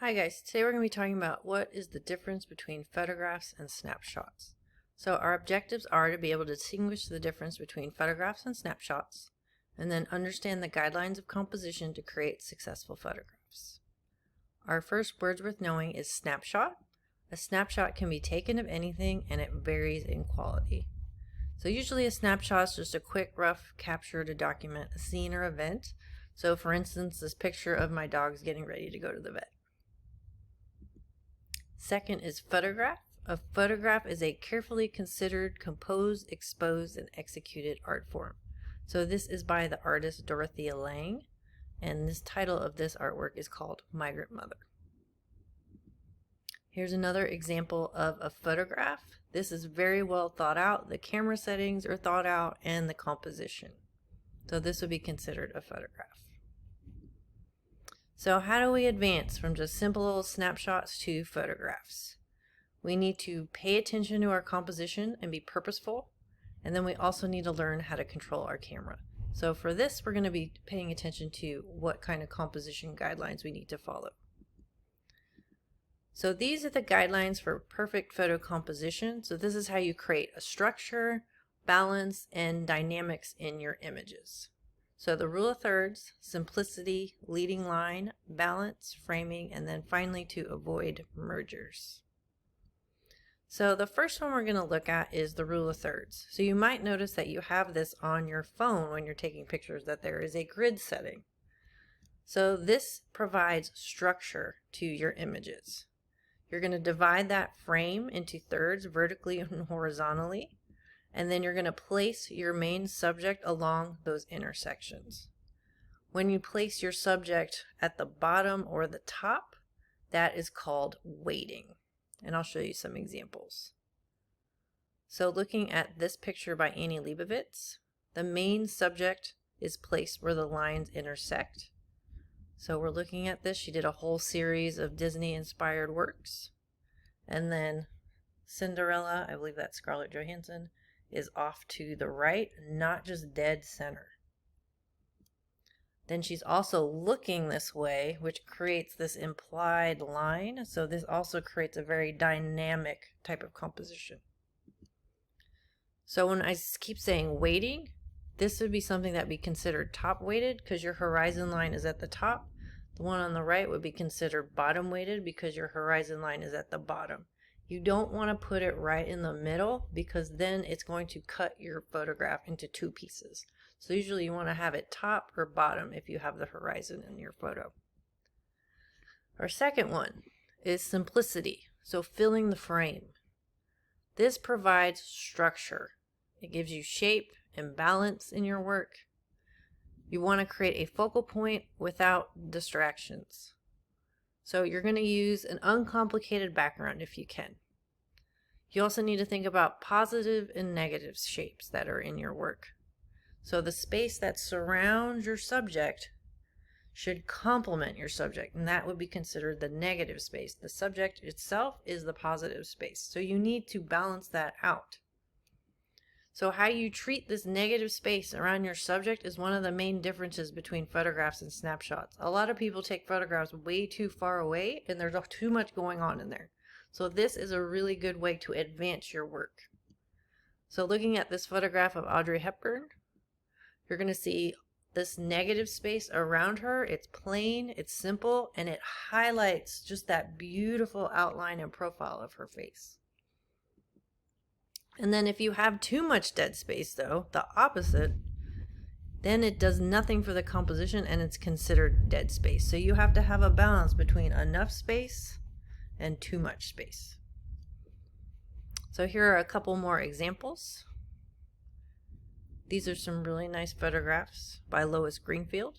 Hi guys, today we're going to be talking about what is the difference between photographs and snapshots. So our objectives are to be able to distinguish the difference between photographs and snapshots, and then understand the guidelines of composition to create successful photographs. Our first words worth knowing is snapshot. A snapshot can be taken of anything and it varies in quality. So usually a snapshot is just a quick rough capture to document a scene or event. So for instance, this picture of my dog's getting ready to go to the vet. Second is photograph. A photograph is a carefully considered, composed, exposed, and executed art form. So this is by the artist Dorothea Lange, and this title of this artwork is called Migrant Mother. Here's another example of a photograph. This is very well thought out. The camera settings are thought out and the composition. So this would be considered a photograph. So how do we advance from just simple little snapshots to photographs? We need to pay attention to our composition and be purposeful, and then we also need to learn how to control our camera. So for this, we're going to be paying attention to what kind of composition guidelines we need to follow. So these are the guidelines for perfect photo composition. So this is how you create a structure, balance, and dynamics in your images. So the rule of thirds, simplicity, leading line, balance, framing, and then finally to avoid mergers. So the first one we're going to look at is the rule of thirds. So you might notice that you have this on your phone when you're taking pictures, that there is a grid setting. So this provides structure to your images. You're going to divide that frame into thirds vertically and horizontally. And then you're going to place your main subject along those intersections. When you place your subject at the bottom or the top, that is called weighting. And I'll show you some examples. So looking at this picture by Annie Leibovitz, the main subject is placed where the lines intersect. So we're looking at this. She did a whole series of Disney-inspired works. And then Cinderella, I believe that's Scarlett Johansson, is off to the right, not just dead center. Then she's also looking this way, which creates this implied line. So this also creates a very dynamic type of composition. So when I keep saying weighting, this would be something that would be considered top weighted because your horizon line is at the top. The one on the right would be considered bottom weighted because your horizon line is at the bottom. You don't want to put it right in the middle because then it's going to cut your photograph into two pieces. So usually you want to have it top or bottom if you have the horizon in your photo. Our second one is simplicity. So filling the frame. This provides structure. It gives you shape and balance in your work. You want to create a focal point without distractions. So you're going to use an uncomplicated background if you can. You also need to think about positive and negative shapes that are in your work. So the space that surrounds your subject should complement your subject, and that would be considered the negative space. The subject itself is the positive space. So you need to balance that out. So how you treat this negative space around your subject is one of the main differences between photographs and snapshots. A lot of people take photographs way too far away and there's too much going on in there. So this is a really good way to advance your work. So looking at this photograph of Audrey Hepburn, you're going to see this negative space around her. It's plain, it's simple, and it highlights just that beautiful outline and profile of her face. And then if you have too much dead space, though, the opposite, then it does nothing for the composition and it's considered dead space. So you have to have a balance between enough space and too much space. So here are a couple more examples. These are some really nice photographs by Lois Greenfield.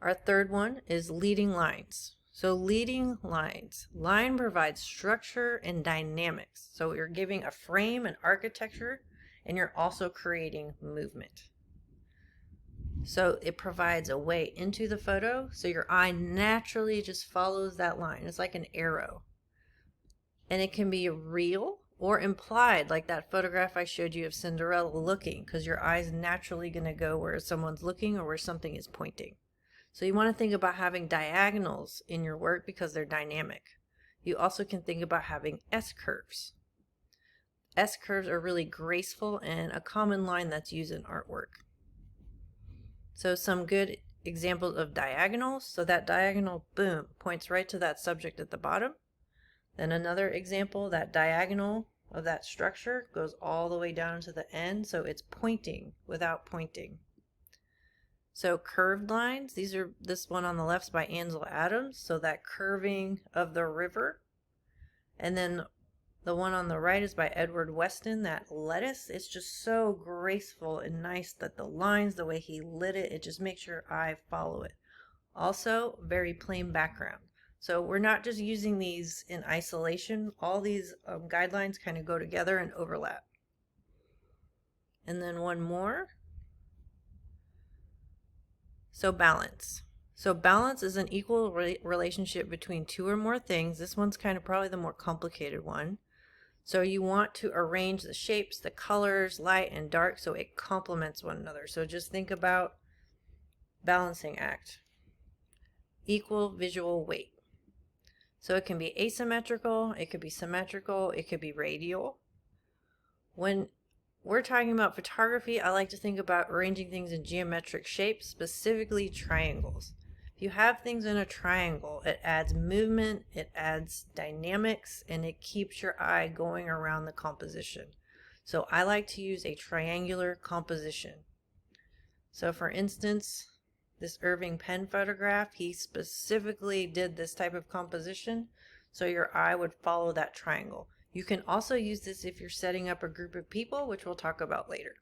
Our third one is leading lines. So leading lines. Line provides structure and dynamics. So you're giving a frame and architecture, and you're also creating movement. So it provides a way into the photo, so your eye naturally just follows that line. It's like an arrow. And it can be real or implied, like that photograph I showed you of Cinderella looking, because your eye's naturally going to go where someone's looking or where something is pointing. So you want to think about having diagonals in your work because they're dynamic. You also can think about having S-curves. S-curves are really graceful and a common line that's used in artwork. So some good examples of diagonals. So that diagonal, boom, points right to that subject at the bottom. Then another example, that diagonal of that structure goes all the way down to the end, so it's pointing without pointing. So curved lines, this one on the left is by Ansel Adams, so that curving of the river. And then the one on the right is by Edward Weston, that lettuce. It's just so graceful and nice that the lines, the way he lit it, it just makes your eye follow it. Also, very plain background. So we're not just using these in isolation. All these guidelines kind of go together and overlap. And then one more. So balance. So balance is an equal relationship between two or more things. This one's kind of probably the more complicated one. So you want to arrange the shapes, the colors, light and dark, so it complements one another. So just think about balancing act. Equal visual weight. So it can be asymmetrical, it could be symmetrical, it could be radial. When we're talking about photography, I like to think about arranging things in geometric shapes, specifically triangles. If you have things in a triangle, it adds movement, it adds dynamics, and it keeps your eye going around the composition. So I like to use a triangular composition. So for instance, this Irving Penn photograph, he specifically did this type of composition, so your eye would follow that triangle. You can also use this if you're setting up a group of people, which we'll talk about later.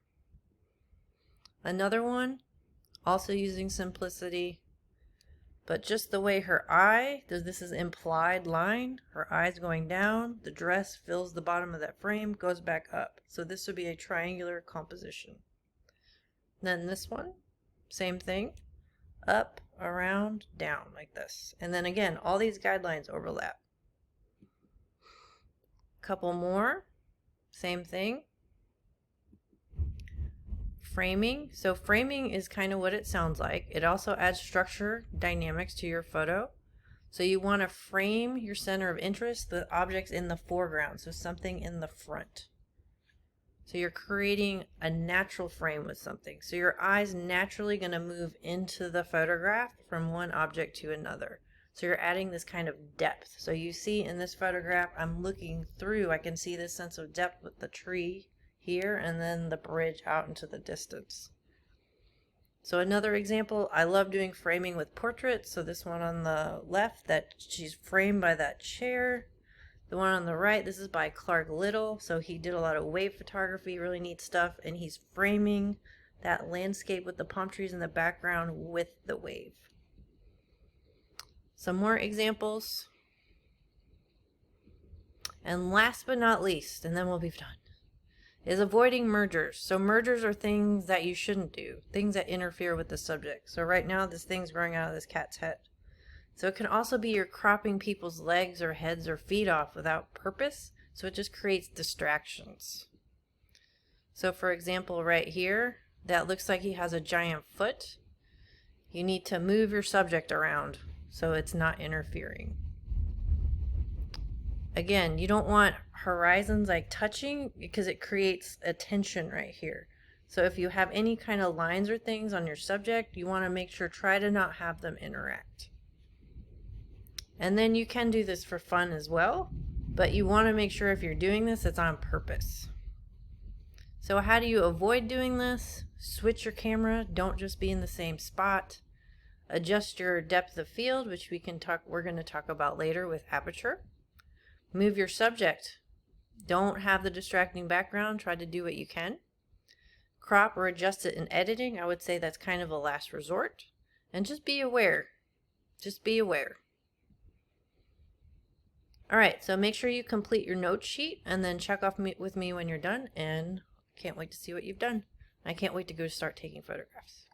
Another one, also using simplicity, but just the way her eye, this is implied line, her eye's going down, the dress fills the bottom of that frame, goes back up. So this would be a triangular composition. Then this one, same thing, up, around, down, like this. And then again, all these guidelines overlap. Couple more, same thing. Framing. So framing is kind of what it sounds like. It also adds structure, dynamics to your photo. So you want to frame your center of interest, the objects in the foreground, so something in the front. So you're creating a natural frame with something. So your eye's naturally going to move into the photograph from one object to another. So you're adding this kind of depth. So you see in this photograph, I'm looking through, I can see this sense of depth with the tree here and then the bridge out into the distance. So another example, I love doing framing with portraits. So this one on the left, that she's framed by that chair. The one on the right, this is by Clark Little. So he did a lot of wave photography, really neat stuff, and he's framing that landscape with the palm trees in the background with the wave. Some more examples. And last but not least, and then we'll be done, is avoiding mergers. So mergers are things that you shouldn't do, things that interfere with the subject. So right now this thing's growing out of this cat's head. So it can also be you're cropping people's legs or heads or feet off without purpose. So it just creates distractions. So for example, right here, that looks like he has a giant foot. You need to move your subject around so it's not interfering. Again, you don't want horizons like touching because it creates a tension right here. So if you have any kind of lines or things on your subject, you want to make sure, try to not have them interact. And then you can do this for fun as well, but you want to make sure if you're doing this, it's on purpose. So how do you avoid doing this? Switch your camera, don't just be in the same spot. Adjust your depth of field, which we're going to talk about later with aperture. Move your subject. Don't have the distracting background. Try to do what you can. Crop or adjust it in editing. I would say that's kind of a last resort. And just be aware. Just be aware. All right, so make sure you complete your note sheet and then check off with me when you're done. And can't wait to see what you've done. I can't wait to go start taking photographs.